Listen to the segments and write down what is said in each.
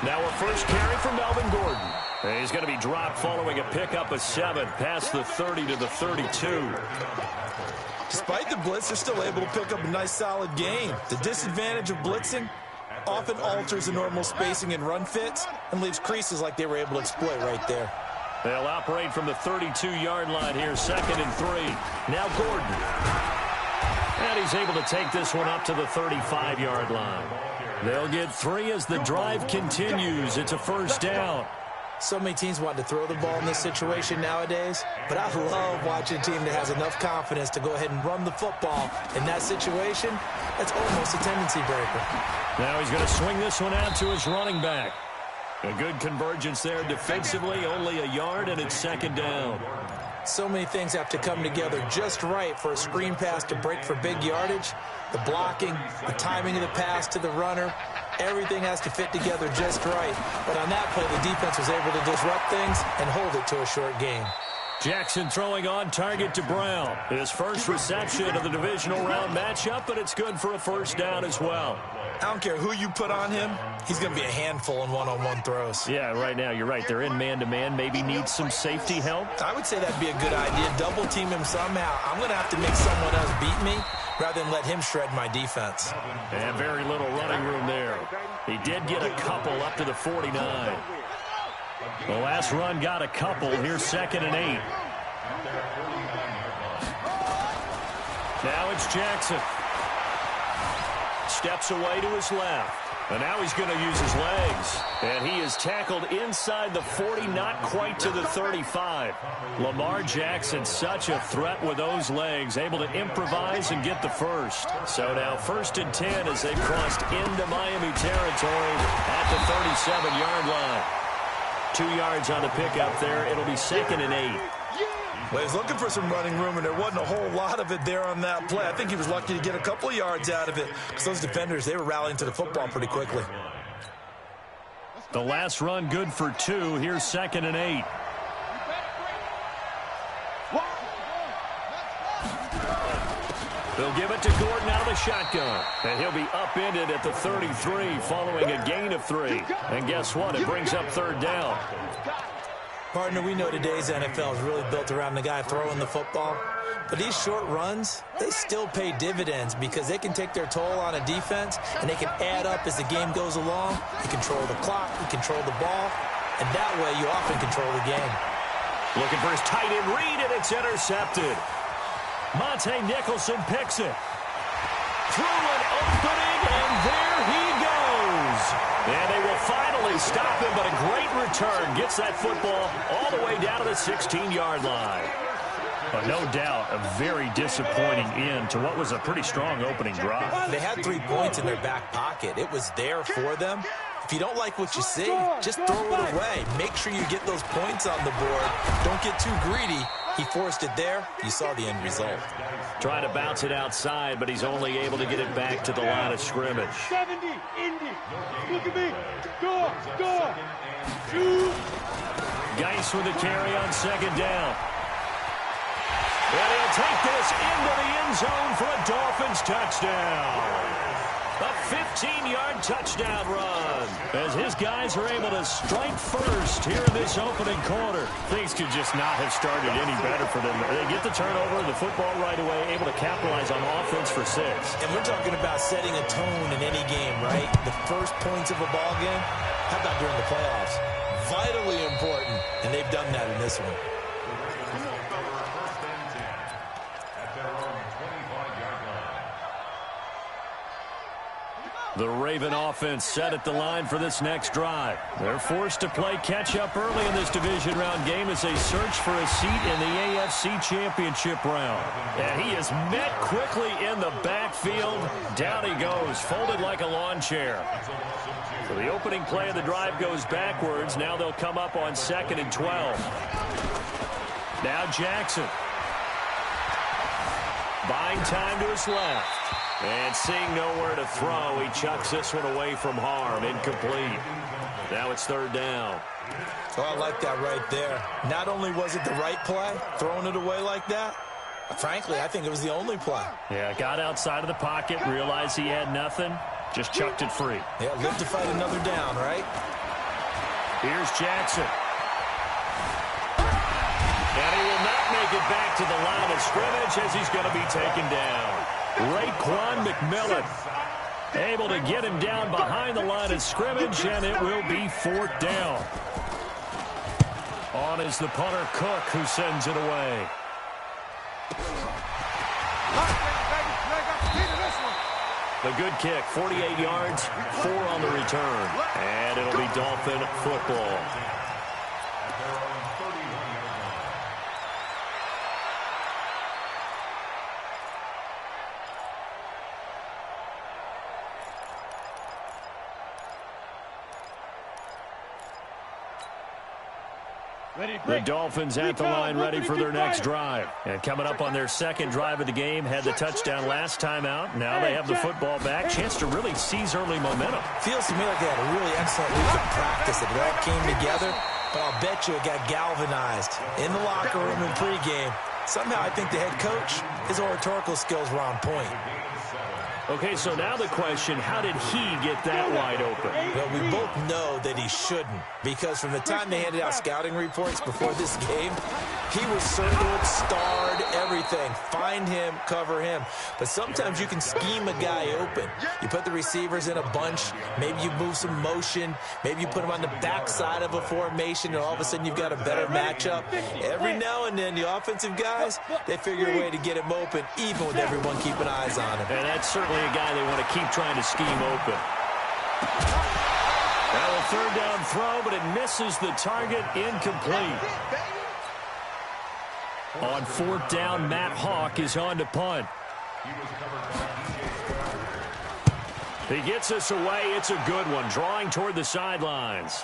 Now a first carry from Melvin Gordon. And he's going to be dropped following a pickup of 7 past the 30 to the 32. Despite the blitz, they're still able to pick up a nice, solid gain. The disadvantage of blitzing often alters the normal spacing and run fits and leaves creases like they were able to exploit right there. They'll operate from the 32-yard line here, 2nd and 3. Now Gordon. And he's able to take this one up to the 35-yard line. They'll get 3 as the drive continues. It's a first down. So many teams want to throw the ball in this situation nowadays, but I love watching a team that has enough confidence to go ahead and run the football. In that situation, that's almost a tendency breaker. Now he's going to swing this one out to his running back. A good convergence there defensively, only a yard, and it's 2nd down. So many things have to come together just right for a screen pass to break for big yardage. The blocking, the timing of the pass to the runner, everything has to fit together just right. But on that play, the defense was able to disrupt things and hold it to a short gain. Jackson throwing on target to Brown. His first reception of the divisional round matchup, but it's good for a first down as well. I don't care who you put on him, he's going to be a handful in one-on-one throws. Yeah, right now, you're right. They're in man-to-man, maybe need some safety help. I would say that'd be a good idea. Double team him somehow. I'm going to have to make someone else beat me rather than let him shred my defense. And very little running room there. He did get a couple up to the 49. The last run got a couple. Here's 2nd and 8. Now it's Jackson. Steps away to his left. And now he's going to use his legs. And he is tackled inside the 40, not quite to the 35. Lamar Jackson, such a threat with those legs, able to improvise and get the first. So now 1st and 10 as they've crossed into Miami territory at the 37-yard line. 2 yards on the pickup there. It'll be 2nd and 8. Well, he was looking for some running room, and there wasn't a whole lot of it there on that play. I think he was lucky to get a couple of yards out of it because those defenders, they were rallying to the football pretty quickly. The last run good for 2. Here's 2nd and 8. They'll give it to Gordon out of the shotgun. And he'll be upended at the 33 following a gain of 3. And guess what? It brings up 3rd down. Partner, we know today's NFL is really built around the guy throwing the football. But these short runs, they still pay dividends because they can take their toll on a defense, and they can add up as the game goes along. You control the clock, you control the ball, and that way you often control the game. Looking for his tight end read, and it's intercepted. Monte Nicholson picks it. Through an opening, and there he goes. And they will finally stop him, but a great return. Gets that football all the way down to the 16-yard line. But no doubt, a very disappointing end to what was a pretty strong opening drive. They had 3 points in their back pocket. It was there for them. If you don't like what you see, just throw it away. Make sure you get those points on the board. Don't get too greedy. He forced it there. You saw the end result. Trying to bounce it outside, but he's only able to get it back to the line of scrimmage. 70, Indy. Look at me. Go. Shoot. Geis with a carry on 2nd down. And he'll take this into the end zone for a Dolphins touchdown. A 15-yard touchdown run as his guys are able to strike first here in this opening quarter. Things could just not have started any better for them. They get the turnover, the football right away, able to capitalize on offense for 6. And we're talking about setting a tone in any game, right? The first points of a ball game, how about during the playoffs? Vitally important, and they've done that in this one. The Raven offense set at the line for this next drive. They're forced to play catch-up early in this division round game as they search for a seat in the AFC Championship round. And he is met quickly in the backfield. Down he goes, folded like a lawn chair. So the opening play of the drive goes backwards. Now they'll come up on 2nd and 12. Now Jackson. Buying time to his left. And seeing nowhere to throw, he chucks this one away from harm. Incomplete. Now it's 3rd down. Oh, I like that right there. Not only was it the right play, throwing it away like that, frankly, I think it was the only play. Yeah, got outside of the pocket, realized he had nothing, Just chucked it free. Yeah, live to fight another down, right? Here's Jackson. And he will not make it back to the line of scrimmage as he's going to be taken down. Raekwon McMillan able to get him down behind the line of scrimmage, and it will be 4th down. On is the punter, Cook, who sends it away. The good kick, 48 yards, 4 on the return. And it'll be Dolphin football. The Dolphins at the line, ready for their next drive. And coming up on their second drive of the game, had the touchdown last time out. Now they have the football back. Chance to really seize early momentum. Feels to me like they had a really excellent week of practice. It all came together, but I'll bet you it got galvanized in the locker room in pregame. Somehow I think the head coach, his oratorical skills were on point. Okay, so now the question, how did he get that wide open? Well, we both know that he shouldn't, because from the time they handed out scouting reports before this game, he was circled, starred, everything. Find him, cover him. But sometimes you can scheme a guy open. You put the receivers in a bunch. Maybe you move some motion. Maybe you put him on the backside of a formation, and all of a sudden you've got a better matchup. Every now and then, the offensive guys, they figure a way to get him open, even with everyone keeping eyes on him. And that's certainly a guy they want to keep trying to scheme open. Now a 3rd down throw, but it misses the target, incomplete. On 4th down, Matt Hawk is on to punt. He gets us away. It's a good one, drawing toward the sidelines.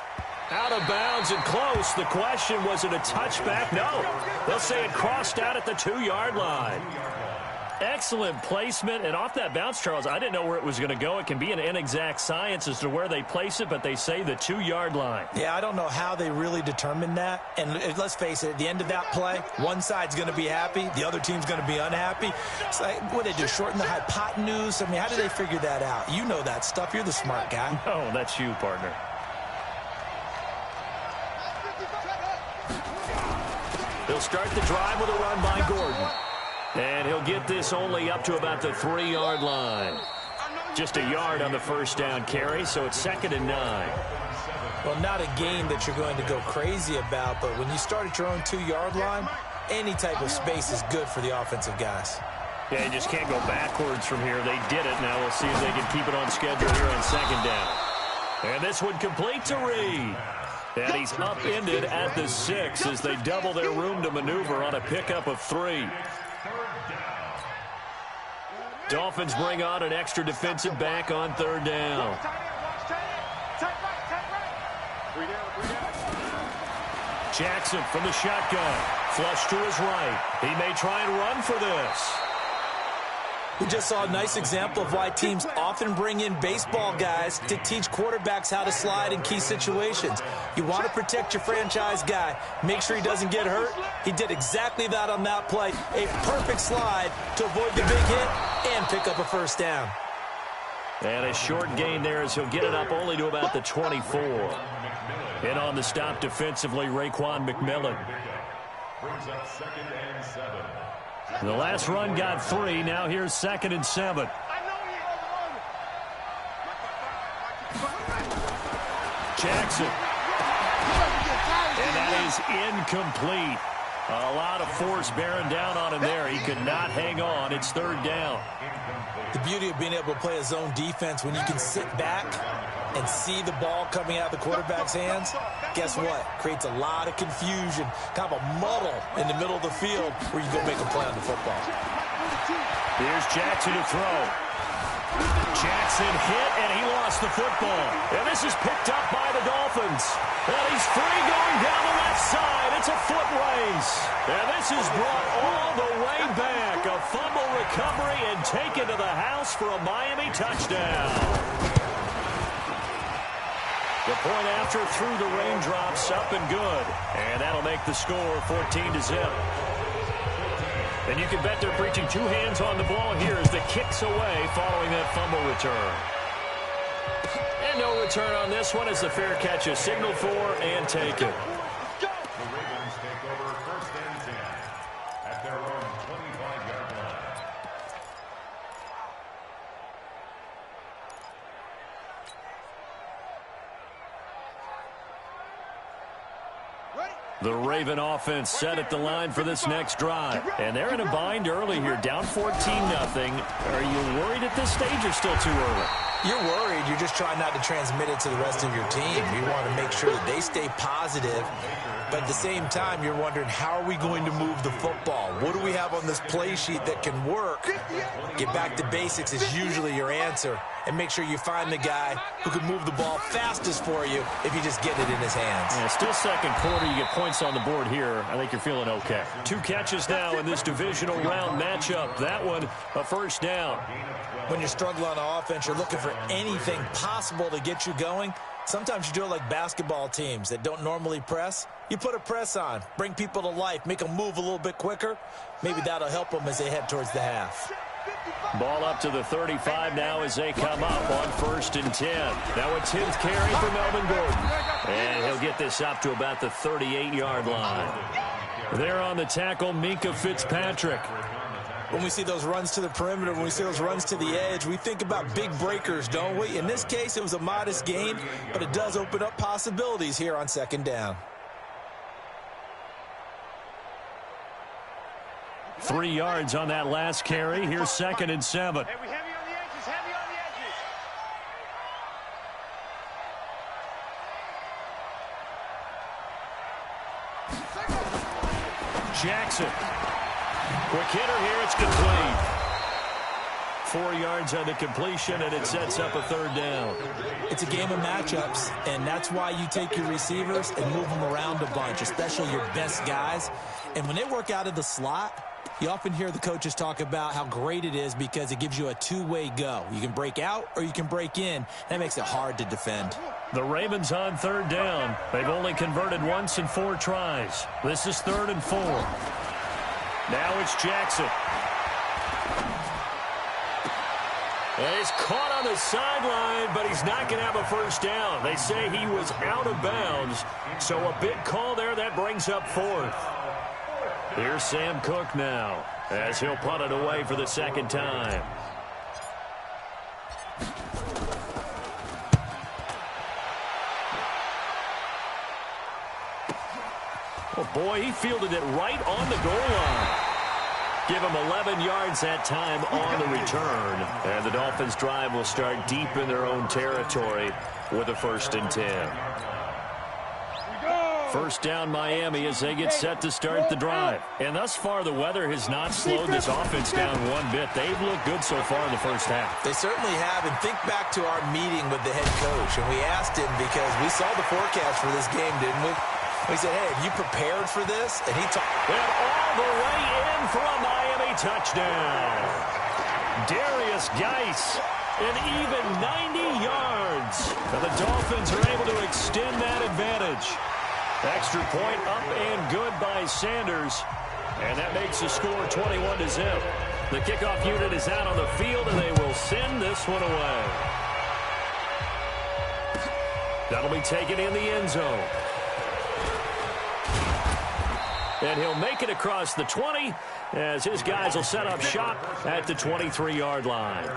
Out of bounds and close. The question, was it a touchback? No. They'll say it crossed out at the 2-yard line. Excellent placement, and off that bounce, Charles, I didn't know where it was going to go. It can be an inexact science as to where they place it, but they say the 2-yard line. Yeah, I don't know how they really determined that. And let's face it, at the end of that play, one side's going to be happy, the other team's going to be unhappy. It's like, what did they do, shorten the hypotenuse? I mean, how did they figure that out? You know that stuff. You're the smart guy. Oh, that's you, partner. He'll start the drive with a run by Gordon. And he'll get this only up to about the 3-yard line. Just a yard on the 1st down carry, so it's 2nd and 9. Well, not a game that you're going to go crazy about, but when you start at your own 2-yard line, any type of space is good for the offensive guys. Yeah, you just can't go backwards from here. They did it. Now we'll see if they can keep it on schedule here on 2nd down. And this one complete to Reed. And he's upended at the 6 as they double their room to maneuver on a pickup of 3. Dolphins bring on an extra defensive back on 3rd down. Jackson from the shotgun. Flush to his right. He may try and run for this. We just saw a nice example of why teams often bring in baseball guys to teach quarterbacks how to slide in key situations. You want to protect your franchise guy. Make sure he doesn't get hurt. He did exactly that on that play. A perfect slide to avoid the big hit and pick up a 1st down. And a short gain there as he'll get it up only to about the 24. And on the stop defensively, Raekwon McMillan. Brings up 2nd and 7. The last run got 3. Now here's 2nd and 7. Jackson. And that is incomplete. A lot of force bearing down on him there. He could not hang on. It's 3rd down. The beauty of being able to play a zone defense when you can sit back and see the ball coming out of the quarterback's hands, guess what? Creates a lot of confusion, kind of a muddle in the middle of the field where you go make a play on the football. Here's Jackson to throw. Jackson hit, and he lost the football. And this is picked up by the Dolphins. And he's free going down the left side. It's a foot race. And this is brought all the way back. A fumble recovery and taken to the house for a Miami touchdown. The point after through the raindrops, up and good. And that'll make the score 14-0. And you can bet they're preaching 2 hands on the ball here as the kick's away following that fumble return. And no return on this one as the fair catch is signaled for and taken. The Ravens take over 1st and 10 at their own 25-yard line. The Raven offense set at the line for this next drive. And they're in a bind early here, down 14-0. Are you worried at this stage or still too early? You're worried. You're just trying not to transmit it to the rest of your team. You want to make sure that they stay positive. But at the same time, you're wondering, how are we going to move the football? What do we have on this play sheet that can work? Get back to basics is usually your answer. And make sure you find the guy who can move the ball fastest for you if you just get it in his hands. Yeah, still second quarter. You get points on the board here. I think you're feeling okay. 2 catches now in this divisional round matchup. That one, a first down. When you're struggling on offense, you're looking for anything possible to get you going. Sometimes you do it like basketball teams that don't normally press. You put a press on, bring people to life, make them move a little bit quicker. Maybe that'll help them as they head towards the half. Ball up to the 35 now as they come up on 1st and 10. Now a 10th carry for Melvin Gordon. And he'll get this up to about the 38-yard line. There on the tackle, Minkah Fitzpatrick. When we see those runs to the perimeter, when we see those runs to the edge, we think about big breakers, don't we? In this case, it was a modest gain, but it does open up possibilities here on 2nd down. 3 yards on that last carry. Here's 2nd and 7. Heavy on the edges, heavy on the edges. Jackson. Quick hitter here. It's complete. 4 yards on the completion, and it sets up a 3rd down. It's a game of matchups, and that's why you take your receivers and move them around a bunch, especially your best guys. And when they work out of the slot, you often hear the coaches talk about how great it is because it gives you a two-way go. You can break out or you can break in. That makes it hard to defend. The Ravens on 3rd down. They've only converted once in 4 tries. This is 3rd and 4. Now it's Jackson. And he's caught on the sideline, but he's not going to have a first down. They say he was out of bounds. So a big call there. That brings up 4th. Here's Sam Cook now as he'll punt it away for the 2nd time. Oh, boy, he fielded it right on the goal line. Give him 11 yards that time on the return. And the Dolphins' drive will start deep in their own territory with a 1st and 10. First down Miami as they get set to start the drive. And thus far, the weather has not slowed this offense down one bit. They've looked good so far in the first half. They certainly have. And think back to our meeting with the head coach. And we asked him because we saw the forecast for this game, didn't we? We said, hey, have you prepared for this? And he talked. And all the way in for a Miami touchdown. Darius Geis, an even 90 yards. And the Dolphins are able to extend that advantage. Extra point up and good by Sanders. And that makes the score 21-0. The kickoff unit is out on the field, and they will send this one away. That'll be taken in the end zone. And he'll make it across the 20 as his guys will set up shop at the 23-yard line.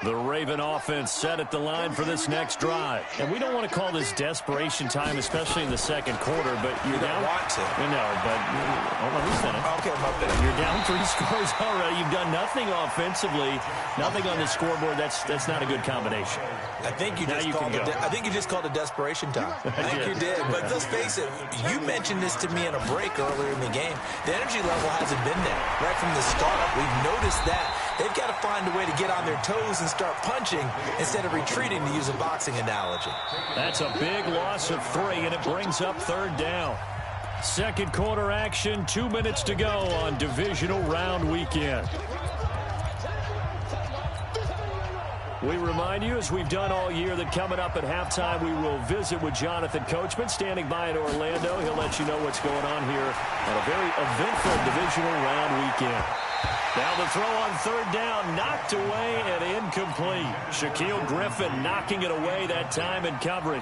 The Raven offense set at the line for this next drive. And we don't want to call this desperation time, especially in the 2nd quarter, but you're down. Want to. No, but hold on, finish. Okay, my bad. You're down 3 scores already. You've done nothing offensively, nothing on the scoreboard. That's not a good combination. I think you just called it desperation time. I think you did. But let's face it, you mentioned this to me in a break earlier in the game. The energy level hasn't been there right from the start. We've noticed that. They've got to find a way to get on their toes and start punching instead of retreating, to use a boxing analogy. That's a big loss of 3, and it brings up 3rd down. 2nd quarter action, 2 minutes to go on divisional round weekend. We remind you, as we've done all year, that coming up at halftime, we will visit with Jonathan Coachman, standing by in Orlando. He'll let you know what's going on here on a very eventful divisional round weekend. Now the throw on third down, knocked away and incomplete. Shaquille Griffin knocking it away that time in coverage.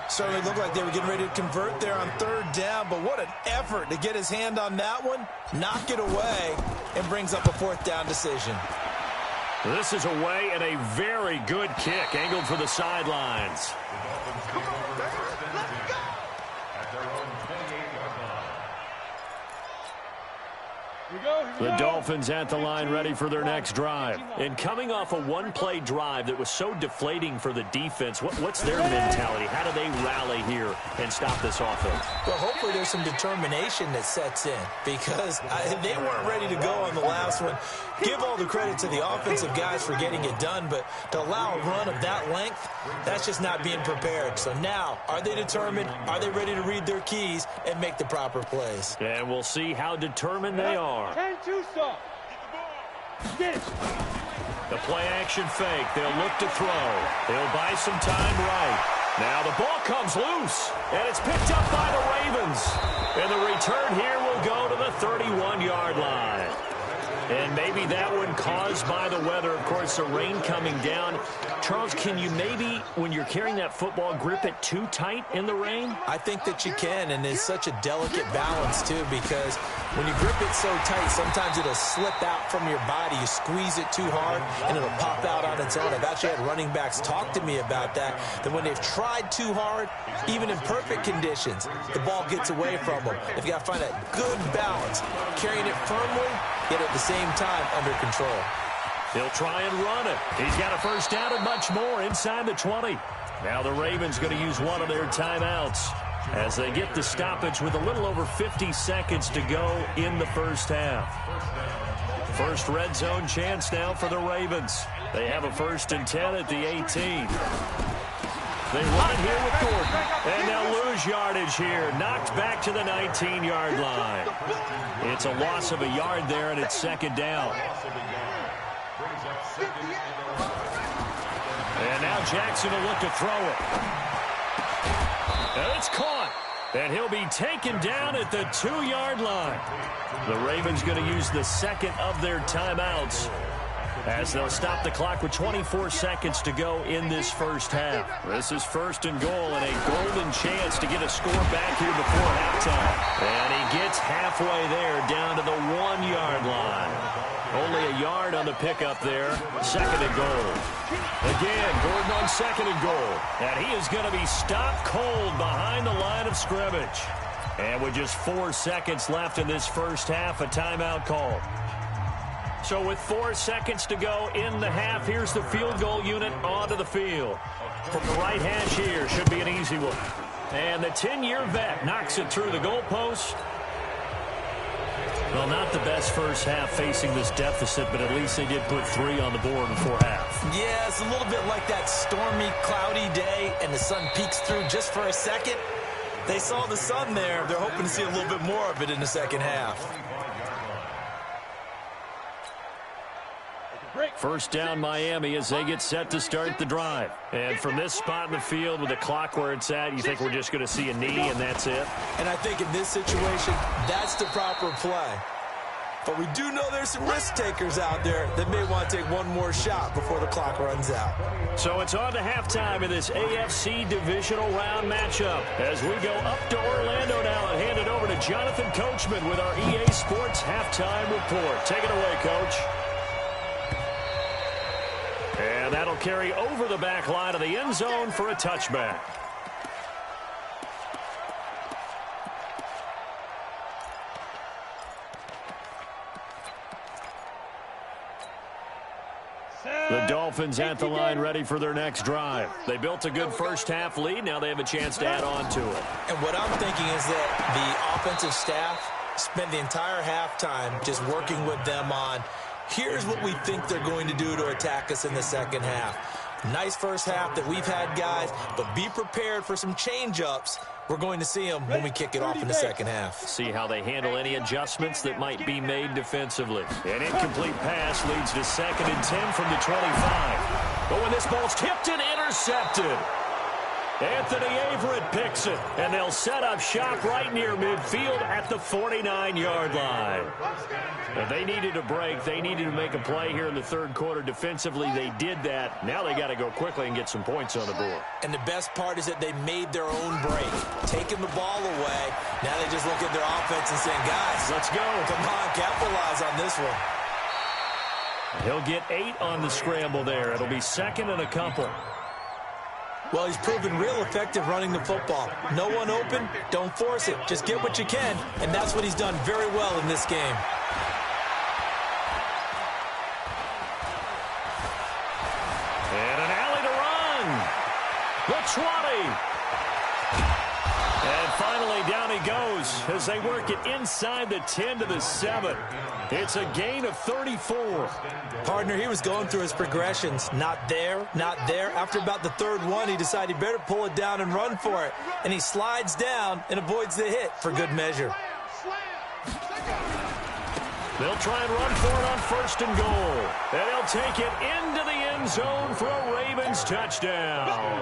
Certainly looked like they were getting ready to convert there on third down, but what an effort to get his hand on that one, knock it away, and brings up a fourth down decision. This is away and a very good kick, angled for the sidelines. The Dolphins at the line, ready for their next drive. And coming off a one-play drive that was so deflating for the defense, what's their mentality? How do they rally here and stop this offense? Well, hopefully there's some determination that sets in, because they weren't ready to go on the last one. Give all the credit to the offensive guys for getting it done, but to allow a run of that length, that's just not being prepared. So now, are they determined? Are they ready to read their keys and make the proper plays? And we'll see how determined they are. 10-2 stop. The play action fake. They'll look to throw. They'll buy some time right. Now the ball comes loose, and it's picked up by the Ravens. And the return here will go to the 31-yard line. And maybe that one caused by the weather. Of course, the rain coming down. Charles, can you maybe, when you're carrying that football, grip it too tight in the rain? I think that you can, and it's such a delicate balance, too, because when you grip it so tight, sometimes it'll slip out from your body. You squeeze it too hard, and it'll pop out on its own. I've actually had running backs talk to me about that when they've tried too hard, even in perfect conditions, the ball gets away from them. They've got to find that good balance, carrying it firmly, yet at the same time under control. He'll try and run it. He's got a first down and much more inside the 20. Now the Ravens going to use one of their timeouts as they get the stoppage with a little over 50 seconds to go in the first half. First red zone chance now for the Ravens. They have a 1st and 10 at the 18. They run it here with Gordon. And they'll lose yardage here. Knocked back to the 19-yard line. It's a loss of a yard there, and it's 2nd down. And now Jackson will look to throw it. And it's caught. And he'll be taken down at the 2-yard line. The Ravens going to use the second of their timeouts as they'll stop the clock with 24 seconds to go in this first half. This is 1st and goal and a golden chance to get a score back here before halftime. And he gets halfway there down to the 1-yard line. Only a yard on the pickup there. 2nd and goal. Again, Gordon on 2nd and goal. And he is going to be stopped cold behind the line of scrimmage. And with just 4 seconds left in this first half, a timeout call. So with 4 seconds to go in the half, here's the field goal unit onto the field. From the right hash here, should be an easy one. And the 10-year vet knocks it through the goalpost. Well, not the best first half facing this deficit, but at least they did put 3 on the board before half. Yeah, it's a little bit like that stormy, cloudy day, and the sun peeks through just for a second. They saw the sun there. They're hoping to see a little bit more of it in the second half. First down Miami as they get set to start the drive. And from this spot in the field with the clock where it's at, you think we're just going to see a knee and that's it? And I think in this situation, that's the proper play. But we do know there's some risk takers out there that may want to take one more shot before the clock runs out. So it's on to halftime in this AFC divisional round matchup as we go up to Orlando now and hand it over to Jonathan Coachman with our EA Sports halftime report. Take it away, Coach. And that'll carry over the back line of the end zone for a touchback. The Dolphins at the line ready for their next drive. They built a good first half lead. Now they have a chance to add on to it. And what I'm thinking is that the offensive staff spent the entire halftime just working with them on, here's what we think they're going to do to attack us in the second half. Nice first half that we've had, guys, but be prepared for some change-ups. We're going to see them when we kick it off in the second half. See how they handle any adjustments that might be made defensively. An incomplete pass leads to 2nd and 10 from the 25. But when this ball's tipped and intercepted, Anthony Averett picks it, and they'll set up shop right near midfield at the 49-yard line. Now, they needed a break. They needed to make a play here in the third quarter. Defensively, they did that. Now they got to go quickly and get some points on the board. And the best part is that they made their own break, taking the ball away. Now they just look at their offense and saying, guys, let's go. Come on, capitalize on this one. He'll get 8 on the scramble there. It'll be second and a couple. Well, he's proven real effective running the football. No one open, don't force it. Just get what you can, and that's what he's done very well in this game. And an alley to run. The 20. And finally, down he goes as they work it inside the 10 to the 7. It's a gain of 34. Partner, he was going through his progressions. Not there, not there. After about the third one, he decided he better pull it down and run for it. And he slides down and avoids the hit for good measure. They'll try and run for it on first and goal. And he'll take it into the end zone for a Ravens touchdown.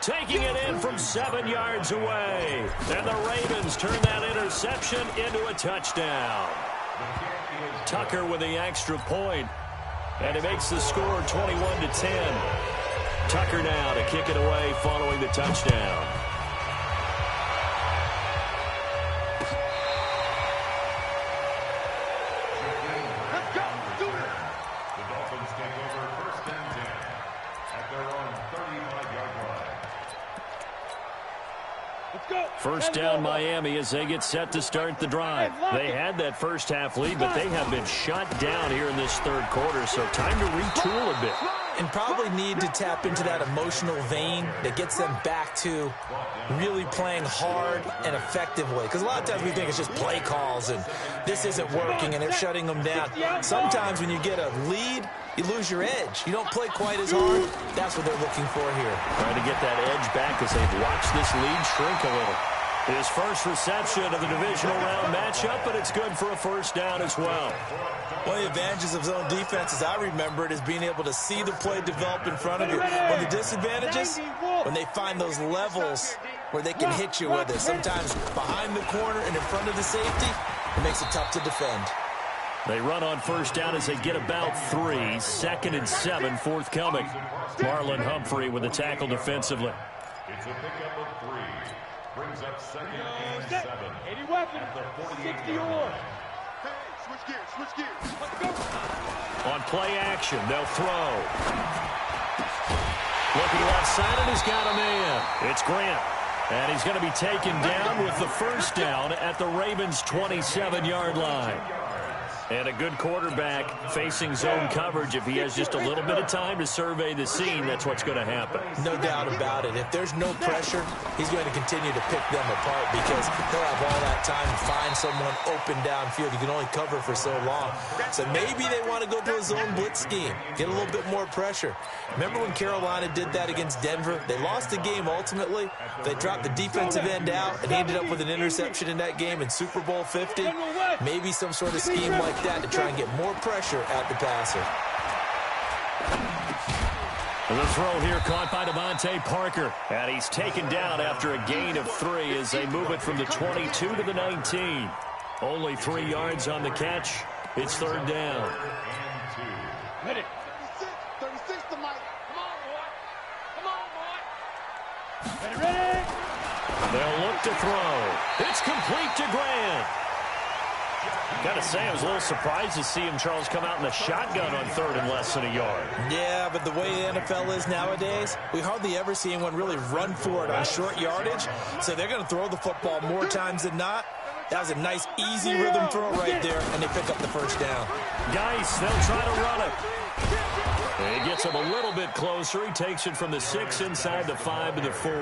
Taking it in from 7 yards away. And the Ravens turn that interception into a touchdown. Tucker with the extra point. And it makes the score 21-10. Tucker now to kick it away following the touchdown. First down Miami as they get set to start the drive. They had that first half lead, but they have been shut down here in this third quarter, so time to retool a bit. And probably need to tap into that emotional vein that gets them back to really playing hard and effectively. Because a lot of times we think it's just play calls and this isn't working and they're shutting them down. Sometimes when you get a lead, you lose your edge. You don't play quite as hard. That's what they're looking for here. Trying to get that edge back as they've watched this lead shrink a little. His first reception of the divisional round matchup, but it's good for a first down as well. One of the advantages of zone defense, as I remember it, is being able to see the play develop in front of you. One of the disadvantages, when they find those levels where they can hit you with it. Sometimes behind the corner and in front of the safety, it makes it tough to defend. They run on first down as they get about 3. Second and 7 forthcoming. Marlon Humphrey with the tackle defensively. It's a pickup of 3. Brings up second and 7. 80 weapons. 60 or. Switch gears. Let's go. On play action, they'll throw. Looking left side, and he's got a man. It's Grant. And he's going to be taken down with the first down at the Ravens' 27-yard line. And a good quarterback facing zone coverage. If he has just a little bit of time to survey the scene, that's what's going to happen. No doubt about it. If there's no pressure, he's going to continue to pick them apart because he'll have all that time to find someone open downfield. You can only cover for so long. So maybe they want to go to a zone blitz scheme, get a little bit more pressure. Remember when Carolina did that against Denver? They lost the game ultimately. They dropped the defensive end out and ended up with an interception in that game in Super Bowl 50. Maybe some sort of scheme like that to try and get more pressure at the passer. The throw here caught by Devontae Parker. And he's taken down after a gain of 3 as they move it from the 22 to the 19. Only 3 yards on the catch. It's third down. Hit it. 36 to Mike. Come on, boy. Ready. They'll look to throw. It's complete to Grant. Got to say, I was a little surprised to see him, Charles, come out in the shotgun on third and less than a yard. Yeah, but the way the NFL is nowadays, we hardly ever see anyone really run for it on short yardage. So they're going to throw the football more times than not. That was a nice, easy rhythm throw right there, and they pick up the first down. Geis, they'll try to run it. He gets him a little bit closer. He takes it from the 6 inside the 5 to the 4.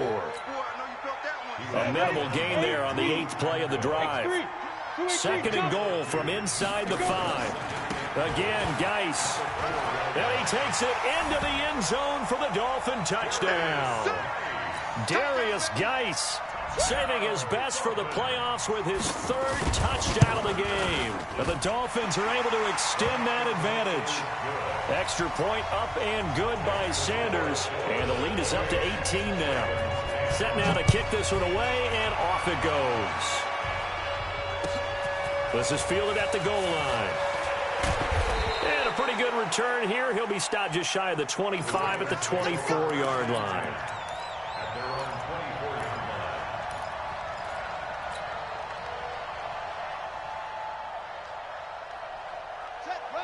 A minimal gain there on the 8th play of the drive. Second and goal from inside the 5. Again, Geis. And he takes it into the end zone for the Dolphin touchdown. Darius Geis saving his best for the playoffs with his third touchdown of the game. And the Dolphins are able to extend that advantage. Extra point up and good by Sanders, and the lead is up to 18 now. Set now to kick this one away, and off it goes. This is fielded at the goal line. And a pretty good return here. He'll be stopped just shy of the 25 at the 24-yard line.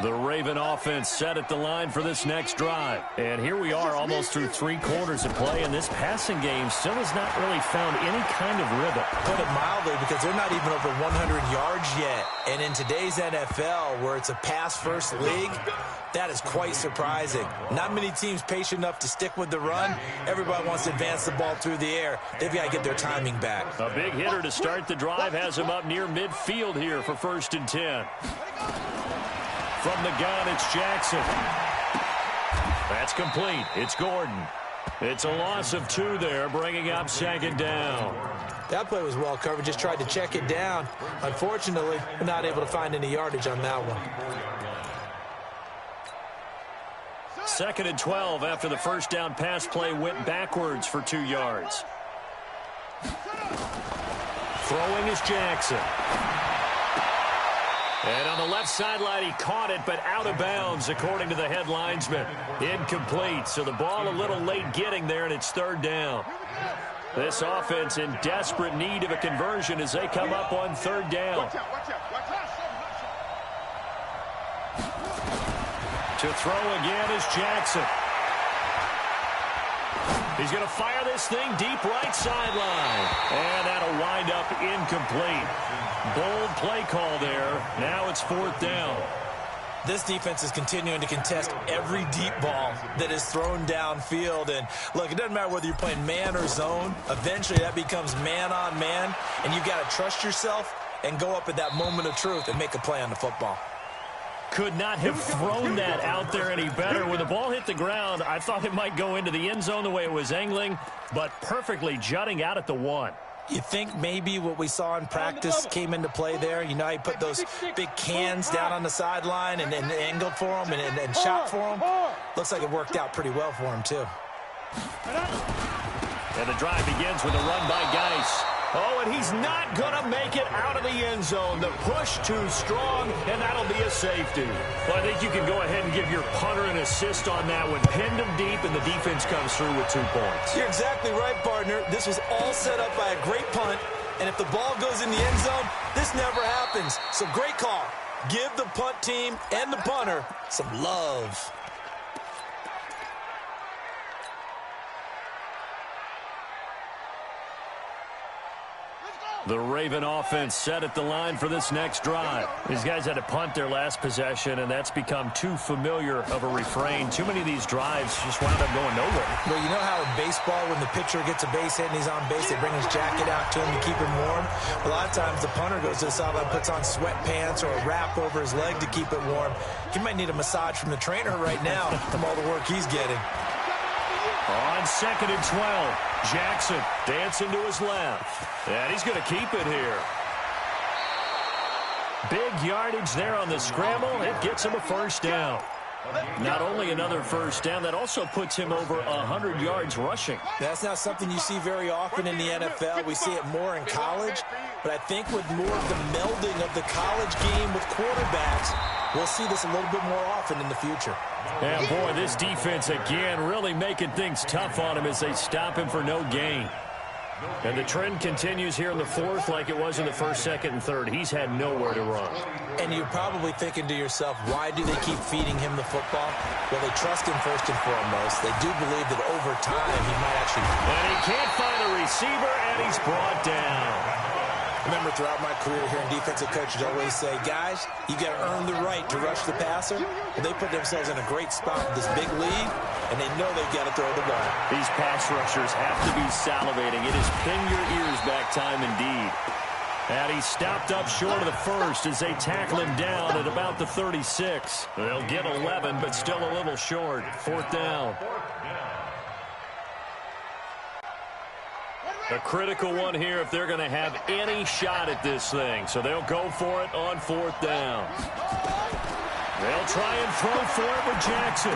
The Raven offense set at the line for this next drive. And here we are almost through 3 quarters of play, and this passing game still has not really found any kind of rhythm. Put it mildly, because they're not even over 100 yards yet. And in today's NFL, where it's a pass-first league, that is quite surprising. Not many teams patient enough to stick with the run. Everybody wants to advance the ball through the air. They've got to get their timing back. A big hitter to start the drive has him up near midfield here for 1st and 10. From the gun, it's Jackson. That's complete. It's Gordon. It's a loss of 2 there, bringing up 2nd down. That play was well covered. Just tried to check it down. Unfortunately, we're not able to find any yardage on that one. 2nd and 12 after the first down pass play went backwards for 2 yards. Throwing is Jackson. And on the left sideline, he caught it, but out of bounds, according to the head linesman. Incomplete, so the ball a little late getting there, and it's 3rd down. This offense in desperate need of a conversion as they come up on 3rd down. To throw again is Jackson. He's going to fire this thing deep right sideline. And that'll wind up incomplete. Bold play call there. Now it's 4th down. This defense is continuing to contest every deep ball that is thrown downfield. And, look, it doesn't matter whether you're playing man or zone. Eventually that becomes man on man. And you've got to trust yourself and go up at that moment of truth and make a play on the football. Could not have thrown that out there any better. When the ball hit the ground, I thought it might go into the end zone the way it was angling, but perfectly jutting out at the 1. You think maybe what we saw in practice came into play there? You know, he put those big cans down on the sideline and angled for him and shot for him. Looks like it worked out pretty well for him, too. And the drive begins with a run by Geis. Oh, and he's not going to make it out of the end zone. The push too strong, and that'll be a safety. Well, I think you can go ahead and give your punter an assist on that one. Pinned him deep, and the defense comes through with 2 points. You're exactly right, partner. This was all set up by a great punt, and if the ball goes in the end zone, this never happens. So great call. Give the punt team and the punter some love. The Raven offense set at the line for this next drive. These guys had to punt their last possession, and that's become too familiar of a refrain. Too many of these drives just wound up going nowhere. Well, you know how in baseball, when the pitcher gets a base hit and he's on base, they bring his jacket out to him to keep him warm? A lot of times the punter goes to the sideline, puts on sweatpants or a wrap over his leg to keep it warm. He might need a massage from the trainer right now from all the work he's getting. On 2nd and 12, Jackson dancing to his left. And he's going to keep it here. Big yardage there on the scramble. It gets him a 1st down. Not only another 1st down, that also puts him over 100 yards rushing. That's not something you see very often in the NFL. We see it more in college. But I think with more of the melding of the college game with quarterbacks, we'll see this a little bit more often in the future. And, boy, this defense again really making things tough on him as they stop him for no gain. And the trend continues here in the 4th like it was in the 1st, 2nd, and 3rd. He's had nowhere to run. And you're probably thinking to yourself, why do they keep feeding him the football? Well, they trust him first and foremost. They do believe that over time he might actually... And he can't find a receiver, and he's brought down. Remember, throughout my career here in defensive coaches, I always say, guys, you got to earn the right to rush the passer. And they put themselves in a great spot with this big lead, and they know they've got to throw the ball. These pass rushers have to be salivating. It is pin your ears back time indeed. And he stopped up short of the 1st as they tackle him down at about the 36. They'll get 11, but still a little short. 4th down. A critical one here if they're going to have any shot at this thing. So they'll go for it on 4th down. They'll try and throw for it with Jackson.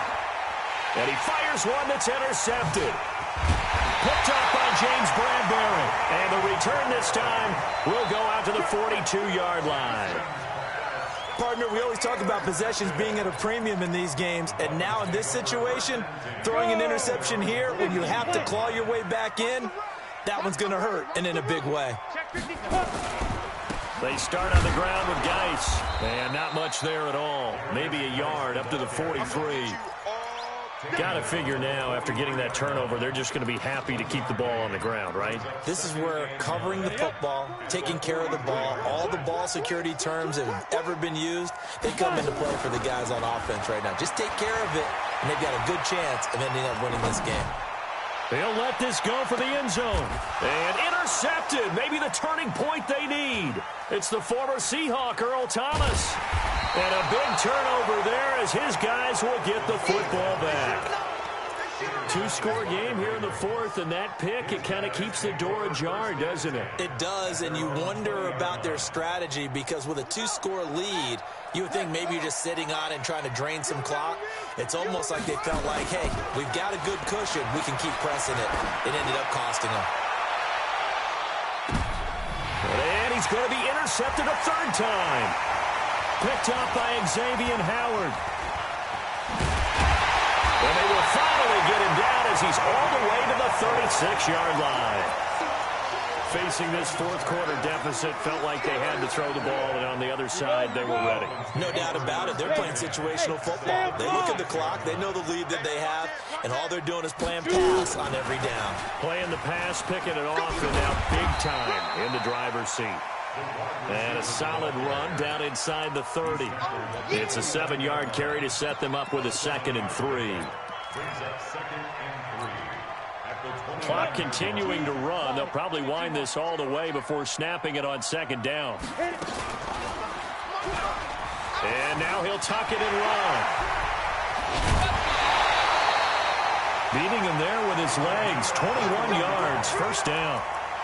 And he fires one that's intercepted. Picked up by James Bradbury. And the return this time will go out to the 42-yard line. Partner, we always talk about possessions being at a premium in these games, and now in this situation, throwing an interception here when you have to claw your way back in, that one's going to hurt, and in a big way. They start on the ground with Geis, and not much there at all. Maybe a yard up to the 43. Got to figure now, after getting that turnover, they're just going to be happy to keep the ball on the ground, right? This is where covering the football, taking care of the ball, all the ball security terms that have ever been used, they come into play for the guys on offense right now. Just take care of it, and they've got a good chance of ending up winning this game. They'll let this go for the end zone. And intercepted. Maybe the turning point they need. It's the former Seahawk, Earl Thomas. And a big turnover there as his guys will get the football back. 2-score game here in the 4th, and that pick, it kind of keeps the door ajar, doesn't it? It does, and you wonder about their strategy because with a 2-score lead, you would think maybe you're just sitting on it and trying to drain some clock. It's almost like they felt like, hey, we've got a good cushion. We can keep pressing it. It ended up costing them. And he's going to be intercepted a 3rd time. Picked up by Xavier Howard. And they will finally get him down as he's all the way to the 36-yard line. Facing this 4th quarter deficit, felt like they had to throw the ball, and on the other side, they were ready. No doubt about it. They're playing situational football. They look at the clock. They know the lead that they have, and all they're doing is playing pass on every down. Playing the pass, picking it off, and now big time in the driver's seat. And a solid run down inside the 30. It's a 7-yard carry to set them up with a 2nd and 3. Clock continuing to run. They'll probably wind this all the way before snapping it on 2nd down. And now he'll tuck it and run. Beating him there with his legs. 21 yards, 1st down.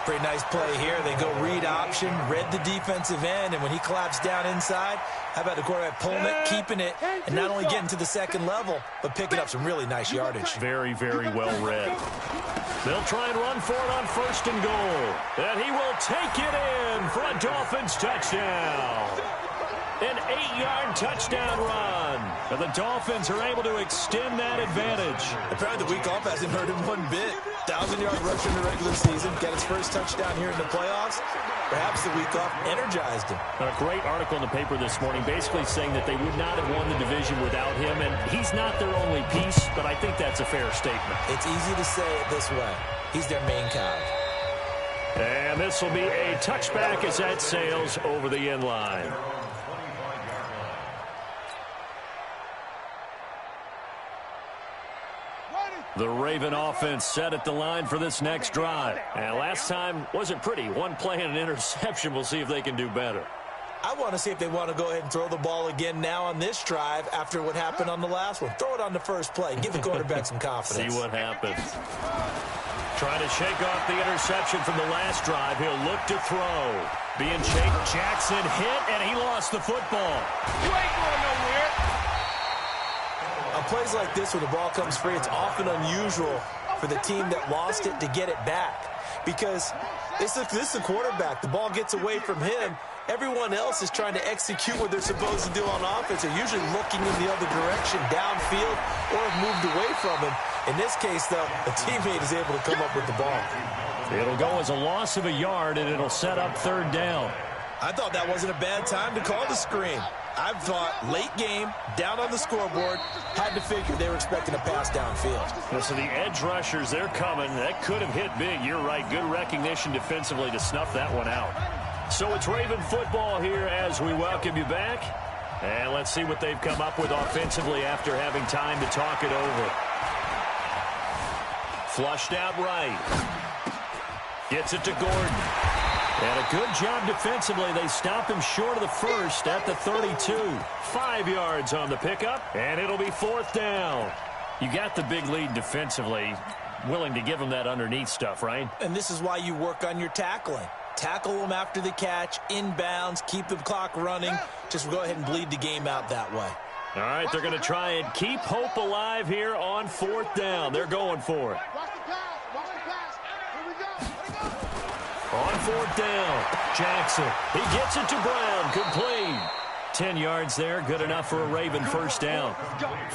Pretty nice play here. They go read option, read the defensive end, and when he collapsed down inside, how about the quarterback pulling it, keeping it, and not only getting to the 2nd level, but picking up some really nice yardage. Very, very well read. They'll try and run for it on 1st and goal. And he will take it in for a Dolphins touchdown. An 8-yard touchdown run. And the Dolphins are able to extend that advantage. Apparently the week off hasn't hurt him one bit. 1,000-yard rush in the regular season. Got his first touchdown here in the playoffs. Perhaps the week off energized him. A great article in the paper this morning basically saying that they would not have won the division without him. And he's not their only piece, but I think that's a fair statement. It's easy to say it this way. He's their main cog. And this will be a touchback as that sails over the end line. The Raven offense set at the line for this next drive. And last time wasn't pretty. One play and an interception. We'll see if they can do better. I want to see if they want to go ahead and throw the ball again now on this drive after what happened on the last one. Throw it on the first play. Give the quarterback some confidence. See what happens. Trying to shake off the interception from the last drive. He'll look to throw. Being chased. Jackson hit, and he lost the football. You ain't going nowhere. On plays like this where the ball comes free, it's often unusual for the team that lost it to get it back. Because this is the quarterback. The ball gets away from him. Everyone else is trying to execute what they're supposed to do on offense. They're usually looking in the other direction, downfield, or have moved away from him. In this case, though, a teammate is able to come up with the ball. It'll go as a loss of a yard, and it'll set up 3rd down. I thought that wasn't a bad time to call the screen. I thought late game, down on the scoreboard, had to figure they were expecting a pass downfield. So the edge rushers, they're coming. That could have hit big. You're right. Good recognition defensively to snuff that one out. So it's Raven football here as we welcome you back. And let's see what they've come up with offensively after having time to talk it over. Flushed out right. Gets it to Gordon. And a good job defensively. They stop him short of the first at the 32. 5 yards on the pickup, and it'll be 4th down. You got the big lead defensively. willing to give him that underneath stuff, right? And this is why you work on your tackling. Tackle them after the catch, inbounds, keep the clock running. Just go ahead and bleed the game out that way. All right, they're going to try and keep hope alive here on 4th down. They're going for it. Watch the pass. Watch the pass. Here we go. On 4th down, Jackson. He gets it to Brown. Complete. 10 yards there. Good enough for a Raven first down.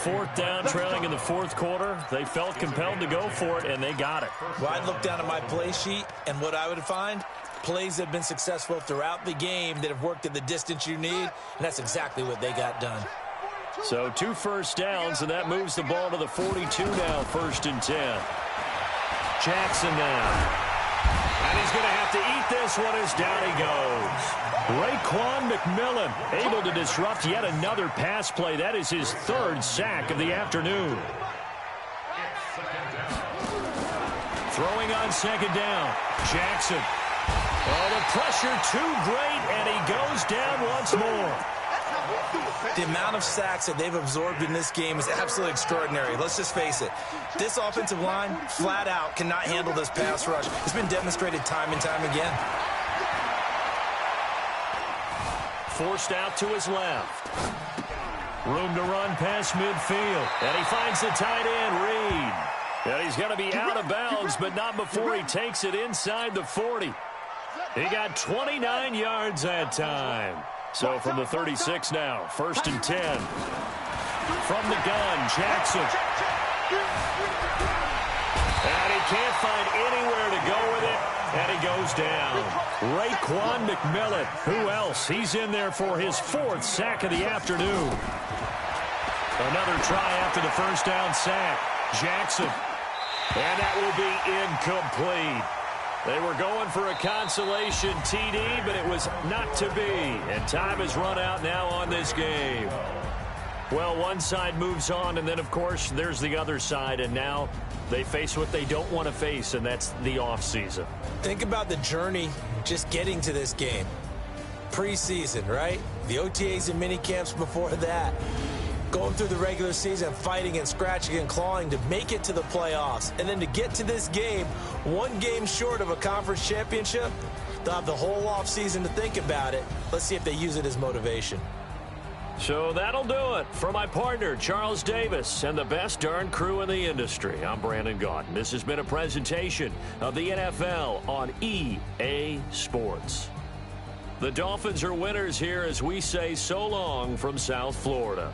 4th down, trailing in the 4th quarter. They felt compelled to go for it, and they got it. Well, I'd look down at my play sheet, and what I would find, plays that have been successful throughout the game that have worked at the distance you need, and that's exactly what they got done. So 2 first downs, and that moves the ball to the 42 now, 1st and 10. Jackson now. And he's going to have to eat this one as down he goes. Raekwon McMillan able to disrupt yet another pass play. That is his 3rd sack of the afternoon. Throwing on 2nd down. Jackson. Oh, the pressure too great, and he goes down once more. The amount of sacks that they've absorbed in this game is absolutely extraordinary. Let's just face it. This offensive line, flat out, cannot handle this pass rush. It's been demonstrated time and time again. Forced out to his left. Room to run past midfield. And he finds the tight end, Reed. And he's going to be out of bounds, but not before he takes it inside the 40. He got 29 yards that time. So from the 36 now, 1st and 10. From the gun, Jackson. And he can't find anywhere to go with it, and he goes down. Raekwon McMillan. Who else? He's in there for his 4th sack of the afternoon. Another try after the 1st down sack. Jackson. And that will be incomplete. They were going for a consolation TD, but it was not to be. And time has run out now on this game. Well, one side moves on, and then, of course, there's the other side. And now they face what they don't want to face, and that's the offseason. Think about the journey just getting to this game. Preseason, right? The OTAs and mini camps before that. Going through the regular season, fighting and scratching and clawing to make it to the playoffs. And then to get to this game, 1 game short of a conference championship, they'll have the whole offseason to think about it. Let's see if they use it as motivation. So that'll do it for my partner, Charles Davis, and the best darn crew in the industry. I'm Brandon Gaudin. This has been a presentation of the NFL on EA Sports. The Dolphins are winners here as we say so long from South Florida.